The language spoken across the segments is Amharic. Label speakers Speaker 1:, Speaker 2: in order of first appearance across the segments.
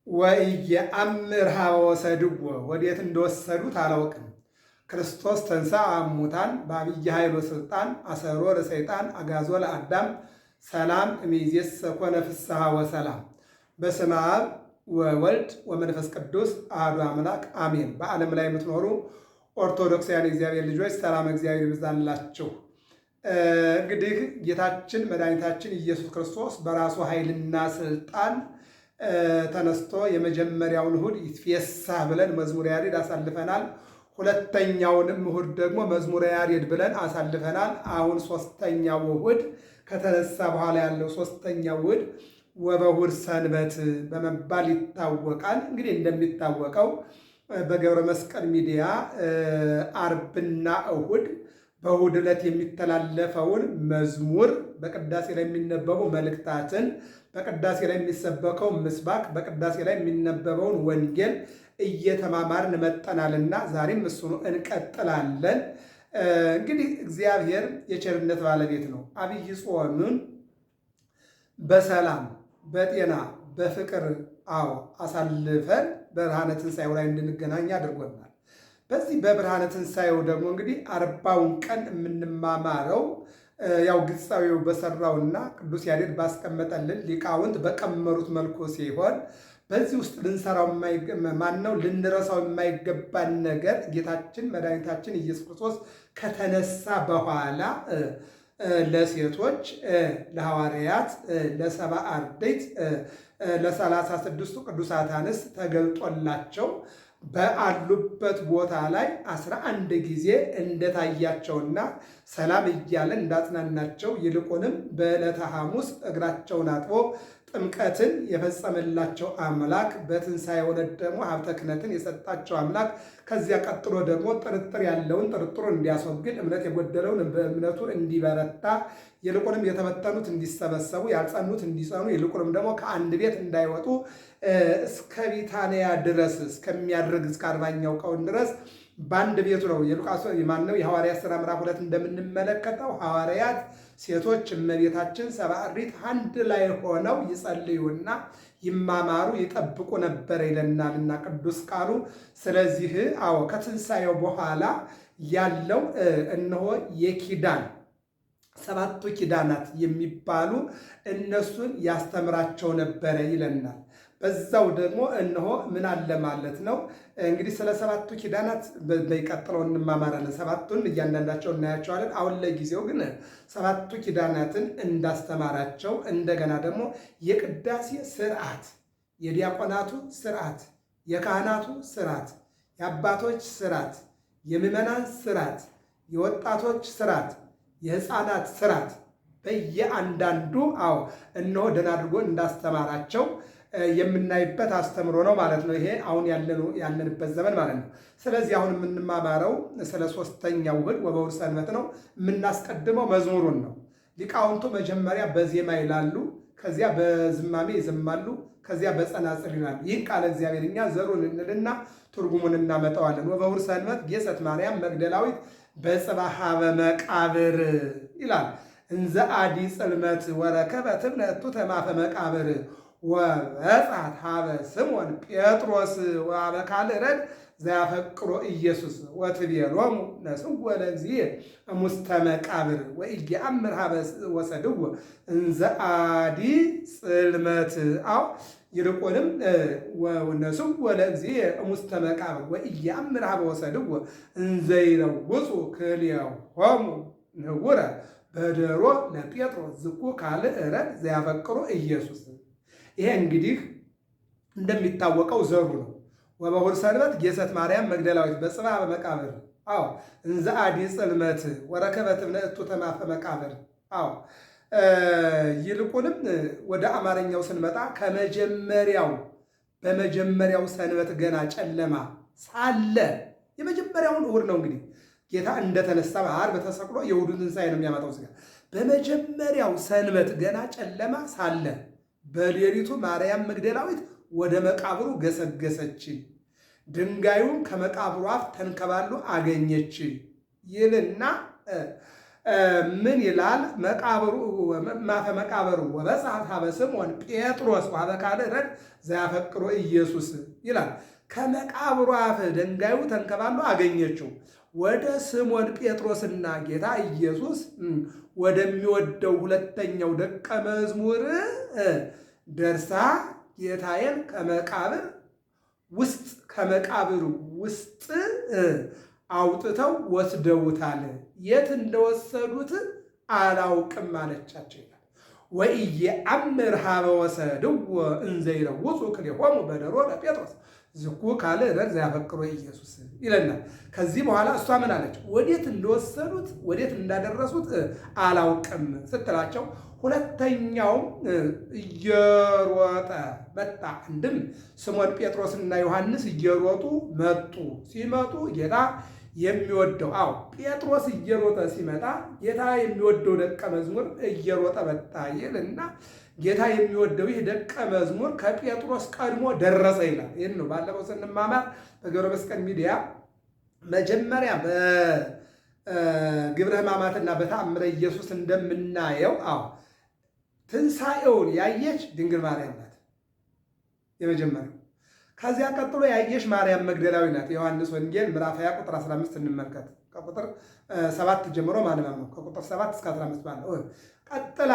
Speaker 1: ወኢየአምር ኀበ ወሰድዎ ወዴት እንደወሰዱት አላውቅም። ክርስቶስ ተንሥአ እሙታን በዐቢይ ኃይል ወሥልጣን አሰሮ ለሰይጣን አግዓዞ ለአዳም ሰላም እምይእዜሰ ኮነ ፍስሐ ወሰላም። በስመ አብ ወወልድ ወመንፈስ ቅዱስ አሐዱ አምላክ አሜን። በዓለም ላይ የምትኖሩ ኦርቶዶክሳውያን የእግዚአብሔር ልጆች ሰላም እግዚአብሔር ይብዛላችሁ። እንግዲህ ጌታችን መድኃኒታችን ኢየሱስ ክርስቶስ በራሱ ኃይልና ስልጣን ተነስቶ የመጀመሪያውን እሑድ ይትፌሳህ ብለን መዝሙረ ያሬድ አሳልፈናል። ሁለተኛውንም እሑድ ደግሞ መዝሙረ ያሬድ ብለን አሳልፈናል። አሁን ሶስተኛው እሑድ ከተነሳ በኋላ ያለው ሶስተኛው እሑድ ወበእሑድ ሰንበት በመባል ይታወቃል። እንግዲህ እንደሚታወቀው በገብረ መስቀል ሚዲያ አርብና እሑድ በእሑድ ዕለት የሚተላለፈውን መዝሙር፣ በቅዳሴ ላይ የሚነበቡ መልእክታትን፣ በቅዳሴ ላይ የሚሰበከው ምስባክ፣ በቅዳሴ ላይ የሚነበበውን ወንጌል እየተማማርን መጠናልና ዛሬም እሱኑ እንቀጥላለን። እንግዲህ እግዚአብሔር የቸርነት ባለቤት ነው። ዐቢይ ጾምን በሰላም በጤና በፍቅር አሳልፈን በብርሃነ ትንሣኤው ላይ እንድንገናኝ አድርጎናል። በዚህ በብርሃነ ትንሣኤው ደግሞ እንግዲህ 40ውን ቀን የምንማማረው ያው ግጻዊው በሰራውና ቅዱስ ያሬድ ባስቀመጠልን ሊቃውንት በቀመሩት መልኩ ሲሆን በዚህ ውስጥ ልንሰራው ማነው ልንረሳው የማይገባን ነገር ጌታችን መድኃኒታችን ኢየሱስ ክርስቶስ ከተነሳ በኋላ ለሴቶች፣ ለሐዋርያት፣ ለሰብዓ አርድእት፣ ለ36ቱ ቅዱሳት አንስት ተገልጦላቸው በአሉበት ቦታ ላይ 11 ጊዜ እንደታያቸውና ሰላም እያለ እንዳጽናናቸው ይልቁንም በዕለተ ሐሙስ እግራቸውን አጥቦ ጥምቀትን የፈጸመላቸው አምላክ በትንሣኤ ዕለት ደግሞ ሀብተ ክህነትን የሰጣቸው አምላክ ከዚያ ቀጥሎ ደግሞ ጥርጥር ያለውን ጥርጥሩ እንዲያስወግድ እምነት የጎደለውን በእምነቱ እንዲበረታ ይልቁንም የተበተኑት እንዲሰበሰቡ ያልጸኑት እንዲጸኑ ይልቁንም ደግሞ ከአንድ ቤት እንዳይወጡ እስከ ቢታንያ ድረስ እስከሚያደርግ እስከ 40ኛው ቀን ድረስ በአንድ ቤቱ ነው። የሉቃስ ማነው የሐዋርያት ሥራ ምዕራፍ 2 እንደምንመለከተው ሐዋርያት፣ ሴቶች፣ እመቤታችን፣ ሰብዓ አርድእት አንድ ላይ ሆነው ይጸልዩና ይማማሩ ይጠብቁ ነበር ይለናልና ቅዱስ ቃሉ። ስለዚህ ከትንሣኤው በኋላ ያለው እነሆ የኪዳን 7ቱ ኪዳናት የሚባሉ እነሱን ያስተምራቸው ነበረ ይለናል። በዛው ደግሞ እነሆ ምን አለ ማለት ነው እንግዲህ ስለ 7ቱ ኪዳናት በሚቀጥለው እንማማራለን። 7ቱን እያንዳንዳቸው እናያቸዋለን። አሁን ለጊዜው ግን 7ቱ ኪዳናትን እንዳስተማራቸው እንደገና ደግሞ የቅዳሴ ስርዓት፣ የዲያቆናቱ ስርዓት፣ የካህናቱ ስርዓት፣ የአባቶች ስርዓት፣ የምዕመናን ስርዓት፣ የወጣቶች ስርዓት፣ የሕፃናት ስርዓት በየአንዳንዱ እነሆ ደህና አድርጎ እንዳስተማራቸው የምናይበት አስተምሮ ነው ማለት ነው። ይሄ አሁን ያለንበት ዘመን ማለት ነው። ስለዚህ አሁን የምንማማረው ስለ ሶስተኛው እሑድ ወበእሑድ ሰንበት ነው። የምናስቀድመው መዝሙሩን ነው። ሊቃውንቱ መጀመሪያ በዜማ ይላሉ፣ ከዚያ በዝማሜ ይዘማሉ፣ ከዚያ በጸናጽል ይላሉ። ይህን ቃለ እግዚአብሔር እኛ ዘሩን እንልና ትርጉሙን እናመጣዋለን። ወበእሑድ ሰንበት ጌሰት ማርያም መግደላዊት በጽባሕ ኀበ መቃብር ይላል። እንዘ አዲ ጽልመት ወረከበት እምነቱ ተማፈ መቃብር ወበጽሐት ኀበ ስምዖን ጴጥሮስ ወኀበ ካልእ ረድ ዘያፈቅሮ ኢየሱስ ወትቤሎሙ ነስእዎ ለእግዚእ እሙስተ መቃብር ወኢየአምር ኀበ ወሰድዎ እንዘ አዲ ጽልመት ይልቁንም ነስእዎ ለእግዚእ እሙስተ መቃብር ወኢየአምር ኀበ ወሰድዎ እንዘ ይለውጹ ክልኤሆሙ ንቡረ በደሮ ለጴጥሮስ ዝኩ ካልእ ረድ ዘያፈቅሮ ኢየሱስ። ይሄ እንግዲህ እንደሚታወቀው ዘሩ ነው። ወበእሑድ ሰንበት ጌሰት ማርያም መግደላዊት በጽባሕ ኀበ መቃብር እንዘ አዲ ጽልመት ወረከበት እምነቱ ተማፈ መቃብር። ይልቁንም ወደ አማርኛው ስንመጣ በመጀመሪያው ሰንበት ገና ጨለማ ሳለ የመጀመሪያውን እሑድ ነው እንግዲህ ጌታ እንደተነሳ በዓርብ ተሰቅሎ የእሑዱን ትንሣኤ ነው የሚያመጣው። በመጀመሪያው ሰንበት ገና ጨለማ ሳለ በሌሊቱ ማርያም መግደላዊት ወደ መቃብሩ ገሰገሰች፣ ድንጋዩን ከመቃብሩ አፍ ተንከባሎ አገኘች ይልና ምን ይላል? መቃብሩ ማፈ መቃብሩ ወበጽሐት ኀበ ስምዖን ጴጥሮስ ወኀበ ካልእ ረድእ ዘያፈቅሮ ኢየሱስ ይላል። ከመቃብሩ አፍ ድንጋዩ ተንከባሎ አገኘችው። ወደ ስምዖን ጴጥሮስና ጌታ ኢየሱስ ወደሚወደው ሁለተኛው ደቀ መዝሙር ደርሳ ጌታዬን ከመቃብር ውስጥ አውጥተው ወስደውታል። የት እንደወሰዱት አላውቅም አለቻቸው ይላል። ወኢየአምር ኀበ ወሰድዎ እንዘ ይለውጹ ክልኤሆሙ በደሮ ለጴጥሮስ ዝኩ ካልእ ረድእ ዘያፈቅሮ ኢየሱስ ይለናል። ከዚህ በኋላ እሷ ምን አለች? ወዴት እንደወሰዱት ወዴት እንዳደረሱት አላውቅም ስትላቸው ሁለተኛውም እየሮጠ መጣ። አንድም ስምዖን ጴጥሮስና ዮሐንስ እየሮጡ መጡ። ሲመጡ ጌታ የሚወደው ጴጥሮስ እየሮጠ ሲመጣ ጌታ የሚወደው ደቀ መዝሙር እየሮጠ መጣ ይልና ጌታ የሚወደው ይህ ደቀ መዝሙር ከጴጥሮስ ቀድሞ ደረሰ ይላል። ይህን ነው ባለፈው ስንማማር በገብረ መስቀል ሚዲያ መጀመሪያ በግብረ ሕማማትና በተአምረ ኢየሱስ እንደምናየው ትንሣኤውን ያየች ድንግል ማርያም ናት የመጀመሪያው። ከዚያ ቀጥሎ ያየች ማርያም መግደላዊ ናት። የዮሐንስ ወንጌል ምዕራፍ 20 ቁጥር 15 እንመልከት። ከቁጥር 7 ጀምሮ ማንበብ ነው። ከቁጥር 7 እስከ 15 ባለው ቀጥላ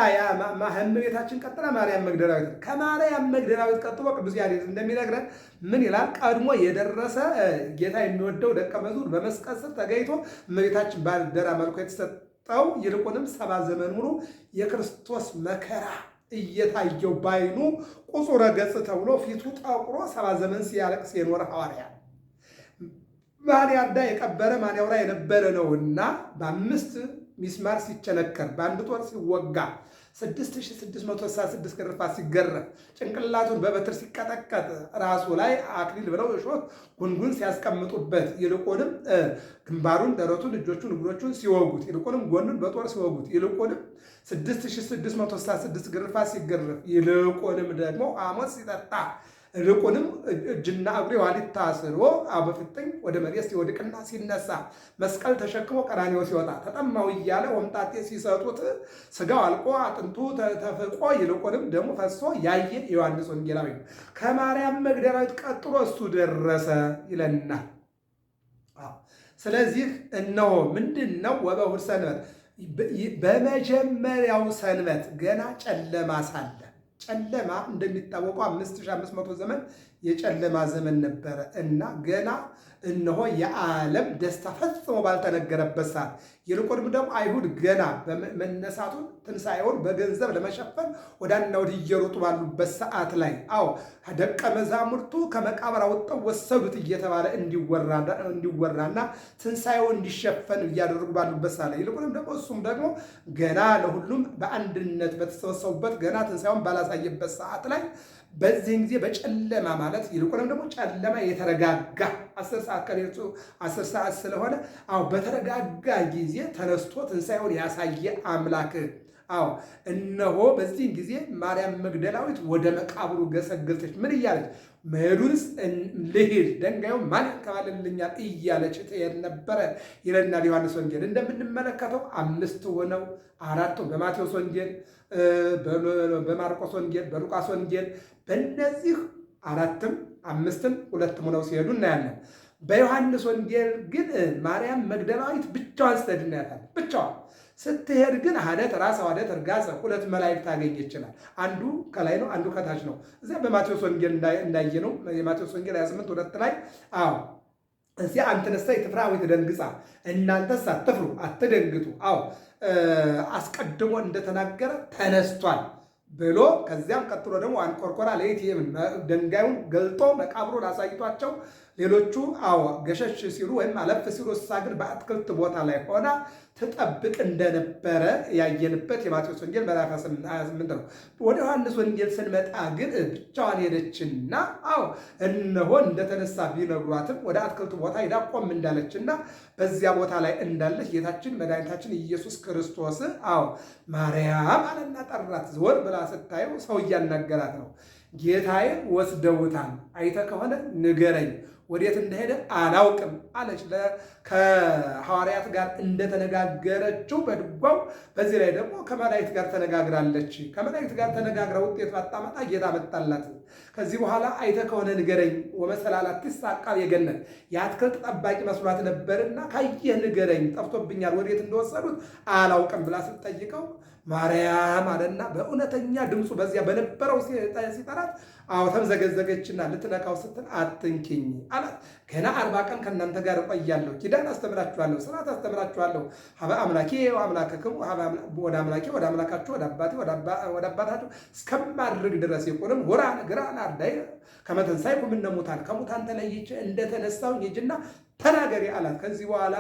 Speaker 1: እመቤታችን ቀጥላ ማርያም መግደላዊት። ከማርያም መግደላዊት ቀጥሎ ቅዱስ ያሬድ እንደሚነግረን ምን ይላል? ቀድሞ የደረሰ ጌታ የሚወደው ደቀ መዝሙር በመስቀል ስር ተገኝቶ እመቤታችን ባልደራ መልኩ የተሰጠው ይልቁንም 70 ዘመን ሙሉ የክርስቶስ መከራ እየታየው ባይኑ ቁጹረ ገጽ ተብሎ ፊቱ ጠቁሮ 70 ዘመን ሲያለቅስ የኖረ ሐዋርያ ማን ያርዳ የቀበረ ማን ያውራ የነበረ ነውና በ5 ሚስማር ሲቸነከር በአንድ ጦር ሲወጋ 6666 ግርፋት ሲገረፍ ጭንቅላቱን በበትር ሲቀጠቀጥ ራሱ ላይ አክሊል ብለው እሾህ ጉንጉን ሲያስቀምጡበት ይልቁንም ግንባሩን፣ ደረቱን፣ እጆቹን፣ እግሮቹን ሲወጉት ይልቁንም ጎኑን በጦር ሲወጉት ይልቁንም 6666 ግርፋት ሲገረፍ ይልቁንም ደግሞ ሐሞት ሲጠጣ ይልቁንም እጅና እግሩ የኋሊት ታስሮ በፍጥኝ ወደ መሬት ሲወድቅና ሲነሳ መስቀል ተሸክሞ ቀራንዮ ሲወጣ ተጠማው እያለ ወምጣጤ ሲሰጡት ስጋው አልቆ አጥንቱ ተፍቆ ይልቁንም ደሙ ፈሶ ያየ ዮሐንስ ወንጌላዊ ነው። ከማርያም መግደላዊት ቀጥሎ እሱ ደረሰ ይለናል። ስለዚህ እነሆ ምንድን ነው ወበእሑድ ሰንበት፣ በመጀመሪያው ሰንበት ገና ጨለማ ሳለ ጨለማ እንደሚታወቀው 5500 ዘመን የጨለማ ዘመን ነበረ እና ገና እነሆ የዓለም ደስታ ፈጽሞ ባልተነገረበት ሰዓት ይልቁንም ደግሞ አይሁድ ገና መነሳቱን ትንሣኤውን በገንዘብ ለመሸፈን ወዳና ወዲህ እየሮጡ ባሉበት ሰዓት ላይ ደቀ መዛሙርቱ ከመቃብር አወጣው ወሰዱት እየተባለ እንዲወራና ትንሣኤው እንዲሸፈን እያደረጉ ባሉበት ሰዓት ላይ ይልቁንም ደግሞ እሱም ደግሞ ገና ለሁሉም በአንድነት በተሰበሰቡበት ገና ትንሣኤውን ባላሳየበት ሰዓት ላይ በዚህን ጊዜ በጨለማ ማለት ይልቁንም ደግሞ ጨለማ የተረጋጋ 10 ሰዓት ከሌሊቱ 10 ሰዓት ስለሆነ በተረጋጋ ጊዜ ተነስቶ ትንሣኤውን ያሳየ አምላክ እነሆ በዚህን ጊዜ ማርያም መግደላዊት ወደ መቃብሩ ገሰገሰች። ምን እያለች? መሄዱንስ ልሂድ ድንጋዩን ማን ያንከባልልኛል እያለች ትሄድ ነበረ ይለናል ዮሐንስ ወንጌል። እንደምንመለከተው 5 ሆነው 4 በማቴዎስ ወንጌል፣ በማርቆስ ወንጌል፣ በሉቃስ ወንጌል በእነዚህ 4ም 5ም 2 ሆነው ሲሄዱ እናያለን። በዮሐንስ ወንጌል ግን ማርያም መግደላዊት ብቻዋን ስትሄድ እናያታለን። ብቻዋን ስትሄድ ግን ሀደት ራስ ሀደት እርጋጸ 2 መላእክት ታገኝ ይችላል። አንዱ ከላይ ነው፣ አንዱ ከታች ነው። እዚያ በማቴዎስ ወንጌል እንዳየነው የማቴዎስ ወንጌል 28:2 ላይ እዚያ አንትነሳ ይትፍራ ወይትደንግጻ፣ እናንተስ አትፍሩ አትደንግጡ፣ አስቀድሞ እንደተናገረ ተነስቷል ብሎ ከዚያም ቀጥሎ ደግሞ አንቆርቆራ ለይእዜም ድንጋዩን ገልጦ መቃብሩን አሳይቷቸው ሌሎቹ ገሸሽ ሲሉ ወይም አለፍ ሲሉ እሷ ግን በአትክልት ቦታ ላይ ሆና ትጠብቅ እንደነበረ ያየንበት የማቴዎስ ወንጌል ምዕራፍ 28 ነው። ወደ ዮሐንስ ወንጌል ስንመጣ ግን ብቻዋን ሄደችና እነሆ እንደተነሳ ቢነግሯትም ወደ አትክልት ቦታ ሄዳ ቆም እንዳለችና በዚያ ቦታ ላይ እንዳለች ጌታችን መድኃኒታችን ኢየሱስ ክርስቶስ ማርያም አለና ጠራት። ዘወር ብላ ስታየው ሰው እያናገራት ነው። ጌታዬ ወስደውታል፣ አይተህ ከሆነ ንገረኝ፣ ወዴት እንደሄደ አላውቅም አለች። ከሐዋርያት ጋር እንደተነጋገረችው በድጓው በዚህ ላይ ደግሞ ከመላእክት ጋር ተነጋግራለች። ከመላእክት ጋር ተነጋግራ ውጤት ባጣመጣ ጌታ መጣላት። ከዚህ በኋላ አይተህ ከሆነ ንገረኝ። ወመሰላላቲስ አቃቤ ገነት የአትክልት ጠባቂ መስሏት ነበርና ካየህ ንገረኝ፣ ጠፍቶብኛል፣ ወዴት እንደወሰዱት አላውቅም ብላ ስትጠይቀው ማርያም አለና በእውነተኛ ድምፁ በዚያ በነበረው ሲጠራት አዎ ተምዘገዘገችና ልትነካው ስትል አትንኪኝ አላት። ገና 40 ቀን ከእናንተ ጋር እቆያለሁ፣ ኪዳን አስተምራችኋለሁ፣ ስርዓት አስተምራችኋለሁ። ሀበ አምላኬ ወአምላክክሙ ወደ አምላኬ ወደ አምላካችሁ ወደ አባቴ ወደ አባታችሁ እስከማድርግ ድረስ ይቁንም ሁራን ግራን አርዳይ ከመተንሳይ እምነ ሙታን ከሙታን ተለይቼ እንደተነሳው ሂጂና ተናገሪ አላት። ከዚህ በኋላ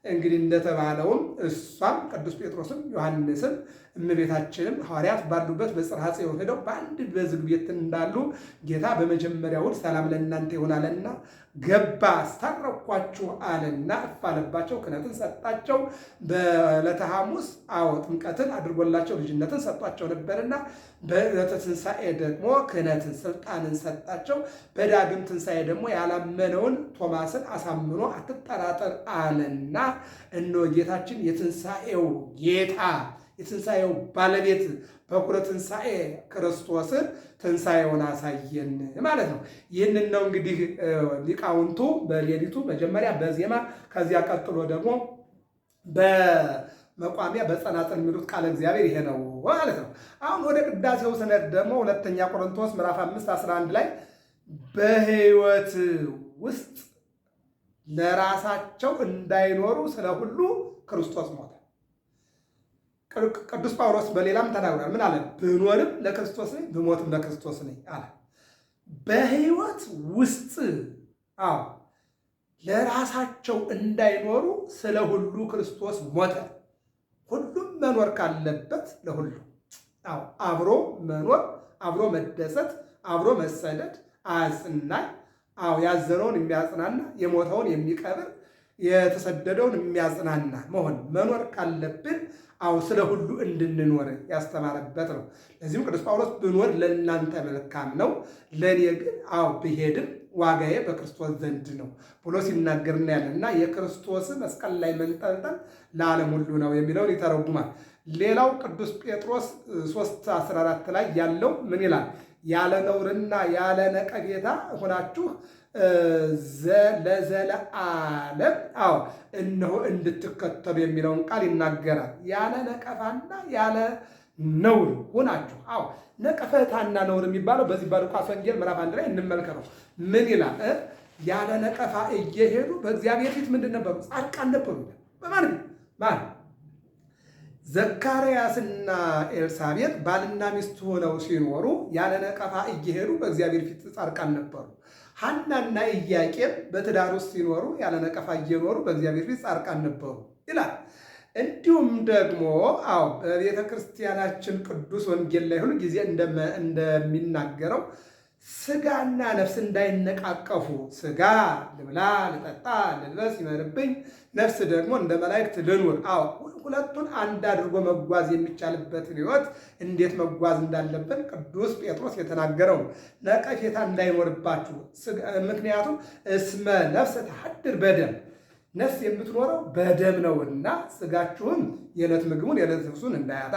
Speaker 1: እንግዲህ እንደተባለውም እሷም ቅዱስ ጴጥሮስም ዮሐንስም እመቤታችንም ሐዋርያት ባሉበት በጽርሐ ጽዮን ሄደው በአንድ በዝግ ቤት እንዳሉ ጌታ በመጀመሪያው ሰላም ለእናንተ ይሆናልና ገባ፣ አስታረኳችሁ አለና እፍ አለባቸው፣ ክህነትን ሰጣቸው። በዕለተ ሐሙስ ጥምቀትን አድርጎላቸው ልጅነትን ሰጧቸው ነበርና በዕለተ ትንሣኤ ደግሞ ክህነትን ስልጣንን ሰጣቸው። በዳግም ትንሣኤ ደግሞ ያላመነውን ቶማስን አሳምኖ አትጠራጠር አለና እነሆ ጌታችን የትንሣኤው ጌታ የትንሣኤው ባለቤት በኩረ ትንሣኤ ክርስቶስን ትንሣኤውን አሳየን ማለት ነው። ይህንን ነው እንግዲህ ሊቃውንቱ በሌሊቱ መጀመሪያ በዜማ ከዚያ ቀጥሎ ደግሞ በመቋሚያ በጸናጽል የሚሉት ቃለ እግዚአብሔር ይሄ ነው ማለት ነው። አሁን ወደ ቅዳሴው ስነድ ደግሞ ሁለተኛ ቆሮንቶስ ምዕራፍ 5:11 ላይ በሕይወት ውስጥ ለራሳቸው እንዳይኖሩ ስለ ሁሉ ክርስቶስ ሞተ። ቅዱስ ጳውሎስ በሌላም ተናግሯል። ምን አለ? ብኖርም ለክርስቶስ ነኝ፣ ብሞትም ለክርስቶስ ነኝ አለ። በሕይወት ውስጥ ለራሳቸው እንዳይኖሩ ስለ ሁሉ ክርስቶስ ሞተ። ሁሉም መኖር ካለበት ለሁሉ አብሮ መኖር፣ አብሮ መደሰት፣ አብሮ መሰደድ አጽናኝ ያዘነውን የሚያጽናና የሞተውን የሚቀብር የተሰደደውን የሚያጽናና መኖር ካለብን ስለ ሁሉ እንድንኖር ያስተማረበት ነው። ለዚህም ቅዱስ ጳውሎስ ብኖር ለእናንተ መልካም ነው፣ ለእኔ ግን ብሄድም ዋጋዬ በክርስቶስ ዘንድ ነው ብሎ ሲናገር እናያለን። እና የክርስቶስ መስቀል ላይ መንጠልጠል ለዓለም ሁሉ ነው የሚለውን ይተረጉማል። ሌላው ቅዱስ ጴጥሮስ 3:14 ላይ ያለው ምን ይላል? ያለ ነውርና ያለ ነቀፌታ ሆናችሁ ለዘለዓለም እነሆ እንድትከተሉ የሚለውን ቃል ይናገራል። ያለ ነቀፋና ያለ ነውር ሆናችሁ። ነቀፈታና ነውር የሚባለው በዚህ በሉቃስ ወንጌል ምዕራፍ 1 ላይ እንመልከተው። ምን ይላል? ያለ ነቀፋ እየሄዱ በእግዚአብሔር ፊት ምንድን ነበሩ? ጻድቃን ነበሩ። በማን ዘካርያስና ኤልሳቤጥ ባልና ሚስት ሆነው ሲኖሩ ያለ ነቀፋ እየሄዱ በእግዚአብሔር ፊት ጻድቃን ነበሩ። ሐናና ኢያቄም በትዳር ውስጥ ሲኖሩ ያለ ነቀፋ እየኖሩ በእግዚአብሔር ፊት ጻድቃን ነበሩ ይላል። እንዲሁም ደግሞ በቤተ ክርስቲያናችን ቅዱስ ወንጌል ላይ ሁሉ ጊዜ እንደሚናገረው ስጋና ነፍስ እንዳይነቃቀፉ፣ ስጋ ልብላ፣ ልጠጣ፣ ልልበስ ይመርብኝ፣ ነፍስ ደግሞ እንደ መላእክት ልኑር። ሁለቱን አንድ አድርጎ መጓዝ የሚቻልበትን ሕይወት እንዴት መጓዝ እንዳለብን ቅዱስ ጴጥሮስ የተናገረው ነቀፌታ እንዳይኖርባችሁ። ምክንያቱም እስመ ነፍስ ተሐድር በደም ነፍስ የምትኖረው በደም ነውና ስጋችሁም የዕለት ምግቡን የዕለት ልብሱን እንዳያጣ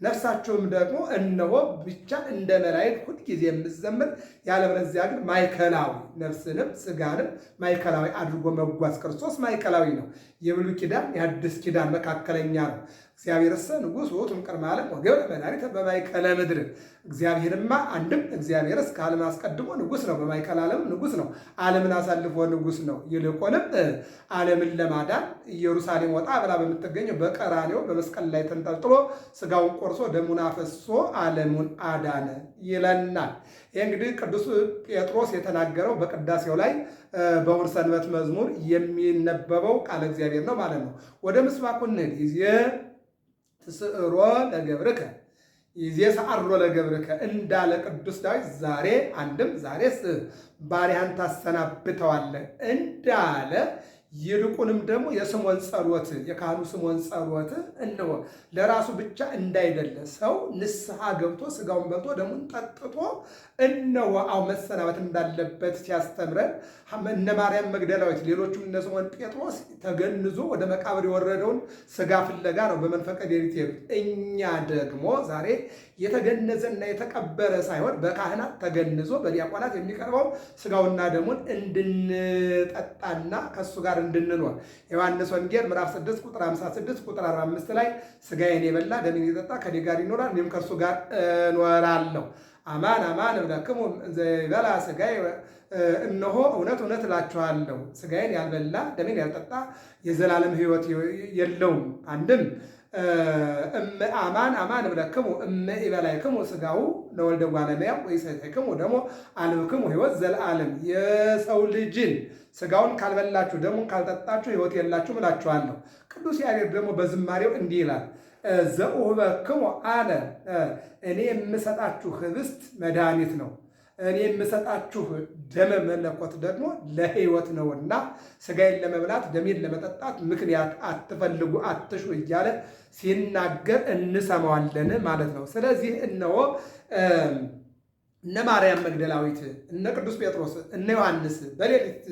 Speaker 1: ነፍሳችሁም ደግሞ እነሆ ብቻ እንደ መላእክት ሁልጊዜ የምትዘምር ያለበለዚያ ግን ማዕከላዊ ነፍስንም ስጋንም ማዕከላዊ አድርጎ መጓዝ። ክርስቶስ ማዕከላዊ ነው። የብሉይ ኪዳን የአዲስ ኪዳን መካከለኛ ነው። እግዚአብሔርሰ ንጉሥ ውእቱ እምቅድመ ዓለም ወገብረ መድኃኒተ በማእከለ ምድር። እግዚአብሔርማ አንድም እግዚአብሔርስ ከዓለም አስቀድሞ ንጉሥ ነው፣ በማእከለ ዓለም ንጉሥ ነው፣ ዓለምን አሳልፎ ንጉሥ ነው። ይልቁንም ዓለምን ለማዳን ኢየሩሳሌም ወጣ ብላ በምትገኘው በቀራንዮ በመስቀል ላይ ተንጠልጥሎ ስጋውን ቆርሶ ደሙን አፈሶ ዓለሙን አዳነ ይለናል። ይህ እንግዲህ ቅዱስ ጴጥሮስ የተናገረው በቅዳሴው ላይ በእሑድ ሰንበት መዝሙር የሚነበበው ቃለ እግዚአብሔር ነው ማለት ነው። ወደ ምስባኩ እንሂድ። ይዜ ትስዕሮ ለገብርከ ይዜ ሰዓሮ ለገብርከ እንዳለ ቅዱስ ዳዊት ዛሬ አንድም ዛሬስ ባሪያህን ታሰናብተዋለህ እንዳለ ይልቁንም ደግሞ የስምዖን ጸሎት የካህኑ ስምዖን ጸሎት እነሆ ለራሱ ብቻ እንዳይደለ ሰው ንስሐ ገብቶ ስጋውን በልቶ ደሙን ጠጥቶ እነሆ መሰናበት እንዳለበት ሲያስተምረን እነ ማርያም መግደላዊት ሌሎቹም እነ ስምዖን ጴጥሮስ ተገንዞ ወደ መቃብር የወረደውን ስጋ ፍለጋ ነው በመንፈቀ ሌሊት የሄዱት። እኛ ደግሞ ዛሬ የተገነዘና የተቀበረ ሳይሆን በካህናት ተገንዞ በዲያቆናት የሚቀርበው ስጋውና ደሙን እንድንጠጣና ከሱ ጋር እንድንኖር ዮሐንስ ወንጌል ምዕራፍ 6 ቁጥር 56 ቁጥር 45 ላይ ስጋዬን የበላ ደሜን የጠጣ ከኔ ጋር ይኖራል፣ እኔም ከእርሱ ጋር እኖራለሁ። አማን አማን እብለክሙ ዘይበላ ሥጋዬ፣ እነሆ እውነት እውነት እላችኋለሁ ስጋዬን ያልበላ ደሜን ያልጠጣ የዘላለም ሕይወት የለውም። አንድም አማን አማን እብለክሙ እመ ኢበላዕክሙ ሥጋሁ ለወልደ እጓለ እመሕያው ወኢሰተይክሙ ደሞ አልብክሙ ሕይወት ዘለዓለም። የሰው ልጅን ሥጋውን ካልበላችሁ ደሙን ካልጠጣችሁ ሕይወት የላችሁም እላችኋለሁ። ቅዱስ ያሬድ ደግሞ በዝማሬው እንዲህ ይላል፣ ዘኡህበክሙ አነ፣ እኔ የምሰጣችሁ ኅብስት መድኃኒት ነው፣ እኔ የምሰጣችሁ ደመ መለኮት ደግሞ ለሕይወት ነውና ሥጋዬን ለመብላት ደሜን ለመጠጣት ምክንያት አትፈልጉ አትሹ እያለ ሲናገር እንሰማዋለን ማለት ነው። ስለዚህ እነሆ እነ ማርያም መግደላዊት እነ ቅዱስ ጴጥሮስ እነ ዮሐንስ በሌሊት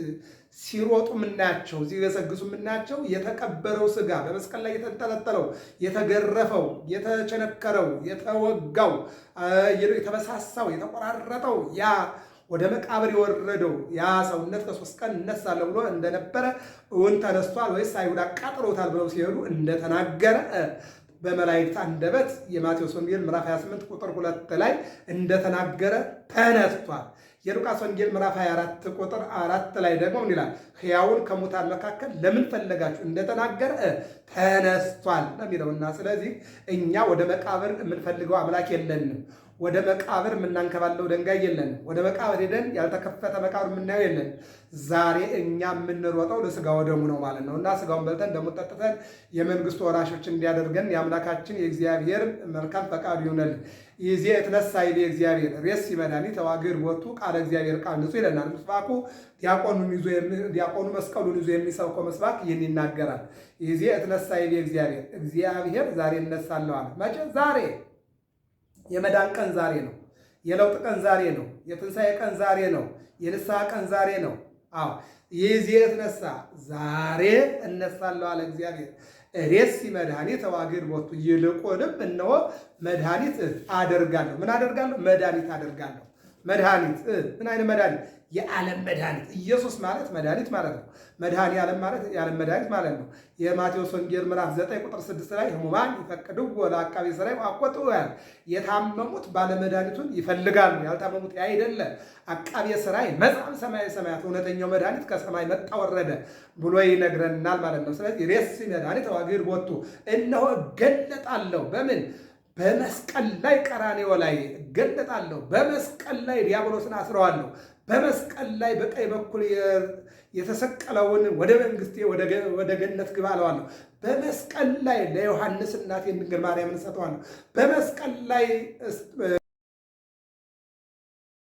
Speaker 1: ሲሮጡ የምናያቸው ሲገሰግሱ የምናያቸው የተቀበረው ሥጋ በመስቀል ላይ የተንጠለጠለው የተገረፈው የተቸነከረው የተወጋው የተበሳሳው የተቆራረጠው ያ ወደ መቃብር የወረደው ያ ሰውነት ከ3 ቀን እነሳለሁ ብሎ እንደነበረ እውን ተነስቷል ወይስ አይሁድ አቃጥሎታል ብለው ሲሄዱ እንደተናገረ በመላእክት አንደበት የማቴዎስ ወንጌል ምዕራፍ 28 ቁጥር 2 ላይ እንደተናገረ ተነስቷል። የሉቃስ ወንጌል ምዕራፍ 24 ቁጥር 4 ላይ ደግሞ ምን ይላል? ሕያውን ከሙታን መካከል ለምን ፈለጋችሁ እንደተናገረ ተነስቷል ነው የሚለውና ስለዚህ እኛ ወደ መቃብር የምንፈልገው አምላክ የለንም። ወደ መቃብር የምናንከባለው ድንጋይ የለንም። ወደ መቃብር ሄደን ያልተከፈተ መቃብር የምናየው የለን። ዛሬ እኛ የምንሮጠው ለሥጋ ወደሙ ነው ማለት ነው እና ሥጋውን በልተን ደሙን ጠጥተን የመንግስቱ ወራሾች እንዲያደርገን የአምላካችን የእግዚአብሔር መልካም ፈቃዱ ይሁንልን። ይዜ የተነሳ ይቤ እግዚአብሔር ሬሲ መድኃኒት ተዋግር ቦቱ ቃለ እግዚአብሔር ቃል ንጹሕ ይለናል ምስባኩ። ዲያቆኑ መስቀሉን ይዞ የሚሰብከው ምስባክ ይህን ይናገራል። ይዜ የተነሳ ይቤ እግዚአብሔር ዛሬ እነሳለሁ አለ። መቼ? ዛሬ የመዳን ቀን ዛሬ ነው። የለውጥ ቀን ዛሬ ነው። የትንሣኤ ቀን ዛሬ ነው። የንስሐ ቀን ዛሬ ነው። አዎ ይዜ የተነሳ ዛሬ እነሳለሁ አለ እግዚአብሔር። ሬሲ መድኃኒት ተዋግር ቦቱ፣ ይልቁንም እነሆ መድኃኒት አደርጋለሁ። ምን አደርጋለሁ? መድኃኒት አደርጋለሁ። መድኃኒት ምን አይነት መድኃኒት? የዓለም መድኃኒት። ኢየሱስ ማለት መድኃኒት ማለት ነው። መድኃኒ ዓለም ማለት የዓለም መድኃኒት ማለት ነው። የማቴዎስ ወንጌል ምዕራፍ 9 ቁጥር 6 ላይ ሕሙማን ይፈቅድዎ ለዐቃቤ ሥራይ ወአቆጥዑ ያለ፣ የታመሙት ባለመድኃኒቱን ይፈልጋሉ፣ ያልታመሙት ያይደለ ዐቃቤ ሥራይ መጽአም ሰማየ ሰማያት፣ እውነተኛው መድኃኒት ከሰማይ መጣ ወረደ ብሎ ይነግረናል ማለት ነው። ስለዚህ ሬሲ መድኃኒት ተዋግር ቦቱ፣ እነሆ እገለጣለሁ። በምን? በመስቀል ላይ ቀራንዮ ላይ እገለጣለሁ። በመስቀል ላይ ዲያብሎስን አስረዋለሁ። በመስቀል ላይ በቀኝ በኩል የተሰቀለውን ወደ መንግስቴ ወደ ገነት ግባ እለዋለሁ። በመስቀል ላይ ለዮሐንስ እናቴ ድንግል ማርያምን እሰጠዋለሁ። በመስቀል ላይ